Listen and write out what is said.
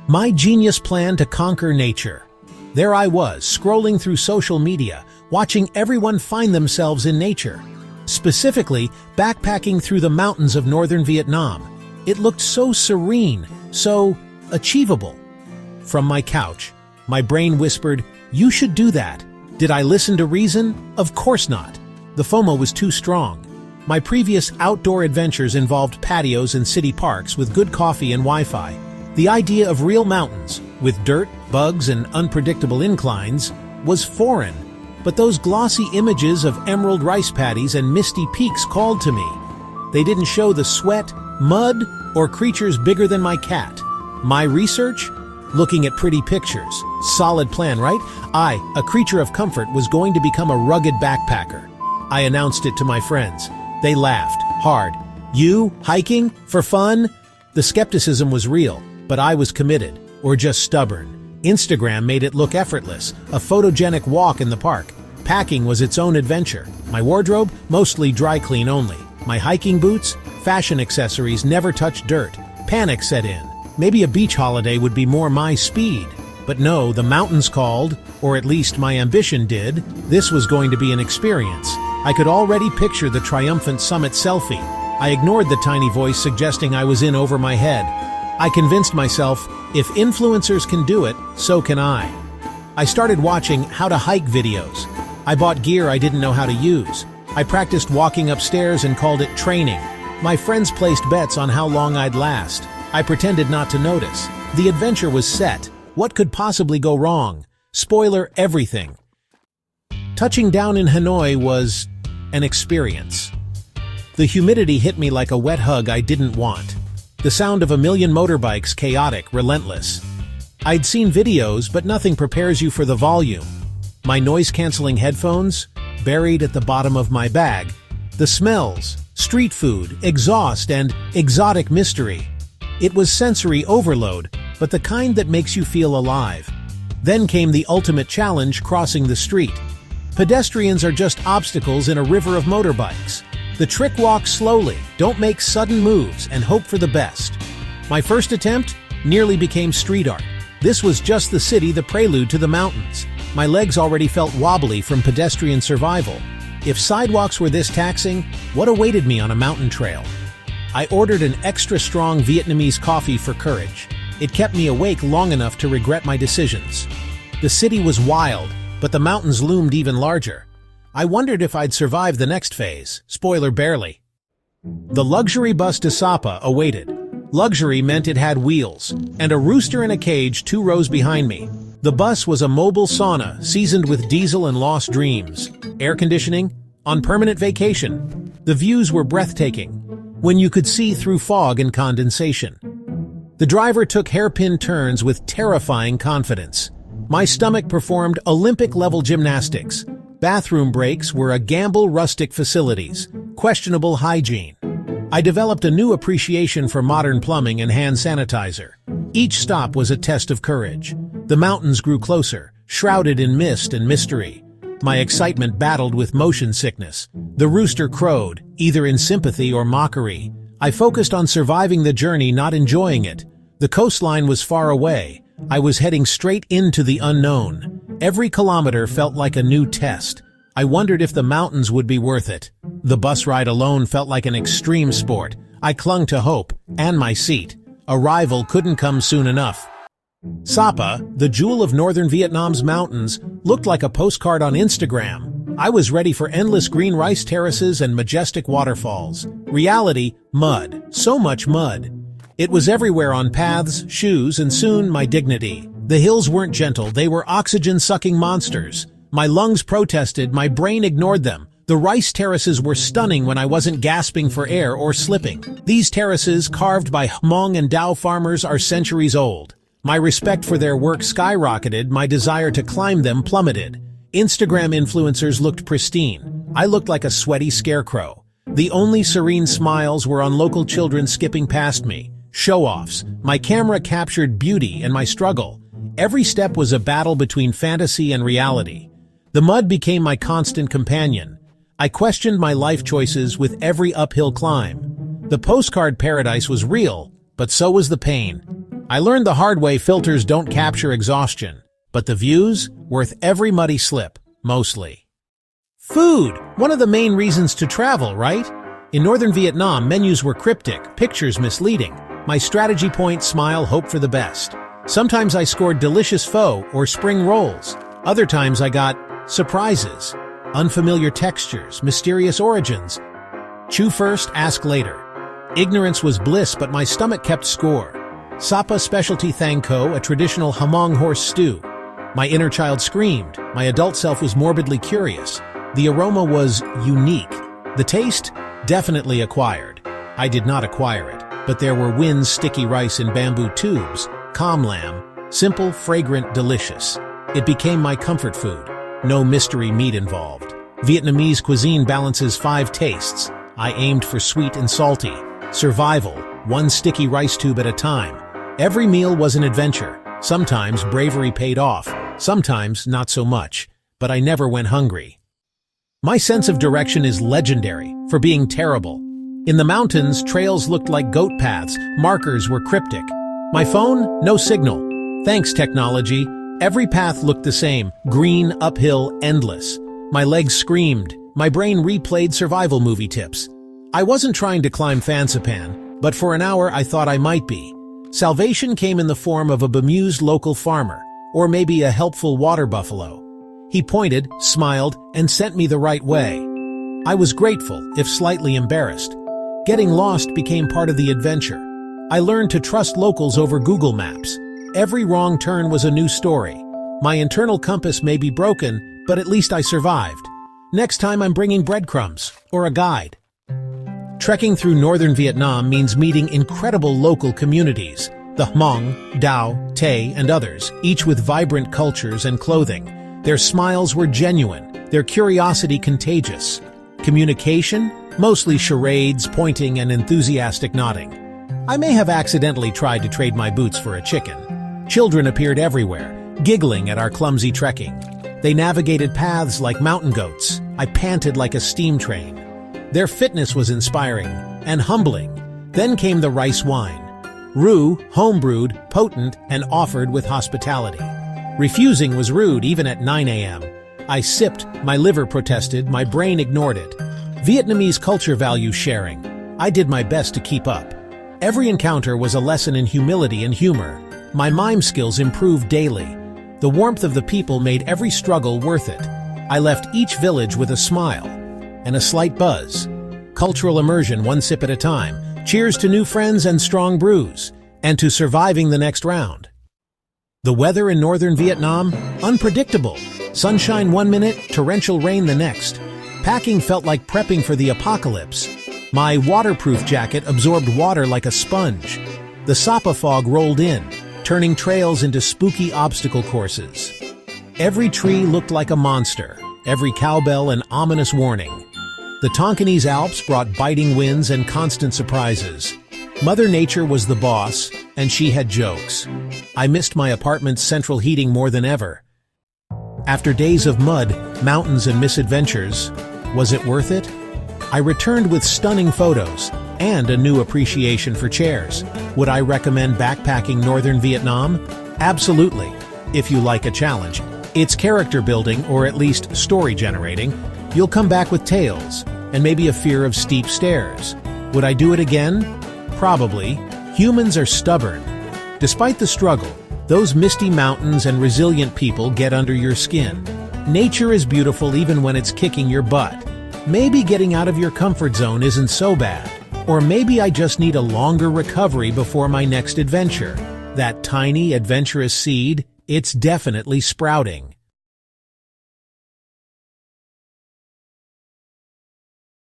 My genius plan to conquer nature. There I was, scrolling through social media, watching everyone find themselves in nature. Specifically, backpacking through the mountains of northern Vietnam. It looked so serene, so achievable. From my couch, my brain whispered, "You should do that." Did I listen to reason? Of course not. The FOMO was too strong. My previous outdoor adventures involved patios and city parks with good coffee and Wi-Fi. The idea of real mountains, with dirt, bugs, and unpredictable inclines, was foreign. But those glossy images of emerald rice paddies and misty peaks called to me. They didn't show the sweat, mud, or creatures bigger than my cat. My research? Looking at pretty pictures. Solid plan, right? I, a creature of comfort, was going to become a rugged backpacker. I announced it to my friends. They laughed, hard. "You, hiking? For fun?" The skepticism was real, but I was committed, or just stubborn. Instagram made it look effortless, a photogenic walk in the park. Packing was its own adventure. My wardrobe? Mostly dry clean only. My hiking boots? Fashion accessories never touched dirt. Panic set in. Maybe a beach holiday would be more my speed. But no, the mountains called, or at least my ambition did. This was going to be an experience. I could already picture the triumphant summit selfie. I ignored the tiny voice suggesting I was in over my head. I convinced myself, if influencers can do it, so can I. I started watching how to hike videos. I bought gear I didn't know how to use. I practiced walking upstairs and called it training. My friends placed bets on how long I'd last. I pretended not to notice. The adventure was set. What could possibly go wrong? Spoiler, everything. Touching down in Hanoi was an experience. The humidity hit me like a wet hug I didn't want. The sound of a million motorbikes, chaotic, relentless. I'd seen videos, but nothing prepares you for the volume. My noise-canceling headphones, buried at the bottom of my bag. The smells, street food, exhaust, and exotic mystery. It was sensory overload, but the kind that makes you feel alive. Then came the ultimate challenge, crossing the street. Pedestrians are just obstacles in a river of motorbikes. The trick: walk slowly, don't make sudden moves, and hope for the best. My first attempt nearly became street art. This was just the city, the prelude to the mountains. My legs already felt wobbly from pedestrian survival. If sidewalks were this taxing, what awaited me on a mountain trail? I ordered an extra strong Vietnamese coffee for courage. It kept me awake long enough to regret my decisions. The city was wild, but the mountains loomed even larger. I wondered if I'd survive the next phase. Spoiler, barely. The luxury bus to Sapa awaited. Luxury meant it had wheels, and a rooster in a cage 2 rows behind me. The bus was a mobile sauna, seasoned with diesel and lost dreams. Air conditioning? On permanent vacation. The views were breathtaking, when you could see through fog and condensation. The driver took hairpin turns with terrifying confidence. My stomach performed Olympic-level gymnastics. Bathroom breaks were a gamble, rustic facilities, questionable hygiene. I developed a new appreciation for modern plumbing and hand sanitizer. Each stop was a test of courage. The mountains grew closer, shrouded in mist and mystery. My excitement battled with motion sickness. The rooster crowed, either in sympathy or mockery. I focused on surviving the journey, not enjoying it. The coastline was far away. I was heading straight into the unknown. Every kilometer felt like a new test. I wondered if the mountains would be worth it. The bus ride alone felt like an extreme sport. I clung to hope, and my seat. Arrival couldn't come soon enough. Sapa, the jewel of northern Vietnam's mountains, looked like a postcard on Instagram. I was ready for endless green rice terraces and majestic waterfalls. Reality, mud. So much mud. It was everywhere, on paths, shoes, and soon my dignity. The hills weren't gentle, they were oxygen-sucking monsters. My lungs protested, my brain ignored them. The rice terraces were stunning when I wasn't gasping for air or slipping. These terraces, carved by Hmong and Dao farmers, are centuries old. My respect for their work skyrocketed, my desire to climb them plummeted. Instagram influencers looked pristine. I looked like a sweaty scarecrow. The only serene smiles were on local children skipping past me. Show-offs. My camera captured beauty and my struggle. Every step was a battle between fantasy and reality. The mud became my constant companion. I questioned my life choices with every uphill climb. The postcard paradise was real, but so was the pain. I learned the hard way filters don't capture exhaustion, but the views, worth every muddy slip, mostly. Food, one of the main reasons to travel, right? In northern Vietnam, menus were cryptic, pictures misleading. My strategy point: smile, hope for the best. Sometimes I scored delicious pho or spring rolls. Other times I got surprises, unfamiliar textures, mysterious origins. Chew first, ask later. Ignorance was bliss, but my stomach kept score. Sapa specialty thang ko, a traditional hamong horse stew. My inner child screamed. My adult self was morbidly curious. The aroma was unique. The taste? Definitely acquired. I did not acquire it, but there were Wynn's sticky rice in bamboo tubes, calm lamb, simple, fragrant, delicious. It became my comfort food. No mystery meat involved. Vietnamese cuisine balances 5 tastes. I aimed for sweet and salty. Survival, one sticky rice tube at a time. Every meal was an adventure. Sometimes bravery paid off, sometimes not so much, but I never went hungry. My sense of direction is legendary for being terrible. In the mountains, trails looked like goat paths, markers were cryptic. My phone, no signal. Thanks, technology. Every path looked the same, green, uphill, endless. My legs screamed. My brain replayed survival movie tips. I wasn't trying to climb Fansipan, but for an hour I thought I might be. Salvation came in the form of a bemused local farmer, or maybe a helpful water buffalo. He pointed, smiled, and sent me the right way. I was grateful, if slightly embarrassed. Getting lost became part of the adventure. I learned to trust locals over Google Maps. Every wrong turn was a new story. My internal compass may be broken, but at least I survived. Next time I'm bringing breadcrumbs, or a guide. Trekking through northern Vietnam means meeting incredible local communities, the Hmong, Dao, Tay, and others, each with vibrant cultures and clothing. Their smiles were genuine, their curiosity contagious. Communication? Mostly charades, pointing, and enthusiastic nodding. I may have accidentally tried to trade my boots for a chicken. Children appeared everywhere, giggling at our clumsy trekking. They navigated paths like mountain goats. I panted like a steam train. Their fitness was inspiring and humbling. Then came the rice wine. Roux, homebrewed, potent, and offered with hospitality. Refusing was rude even at 9 a.m. I sipped, my liver protested, my brain ignored it. Vietnamese culture values sharing. I did my best to keep up. Every encounter was a lesson in humility and humor. My mime skills improved daily. The warmth of the people made every struggle worth it. I left each village with a smile and a slight buzz. Cultural immersion, one sip at a time. Cheers to new friends and strong brews, and to surviving the next round. The weather in northern Vietnam? Unpredictable. Sunshine one minute, torrential rain the next. Packing felt like prepping for the apocalypse. My waterproof jacket absorbed water like a sponge. The Sapa fog rolled in, turning trails into spooky obstacle courses. Every tree looked like a monster, every cowbell an ominous warning. The Tonkinese Alps brought biting winds and constant surprises. Mother Nature was the boss, and she had jokes. I missed my apartment's central heating more than ever. After days of mud, mountains, and misadventures, was it worth it? I returned with stunning photos and a new appreciation for chairs. Would I recommend backpacking northern Vietnam? Absolutely, if you like a challenge. It's character building, or at least story generating. You'll come back with tales, and maybe a fear of steep stairs. Would I do it again? Probably. Humans are stubborn. Despite the struggle, those misty mountains and resilient people get under your skin. Nature is beautiful even when it's kicking your butt. Maybe getting out of your comfort zone isn't so bad. Or maybe I just need a longer recovery before my next adventure. That tiny, adventurous seed, it's definitely sprouting.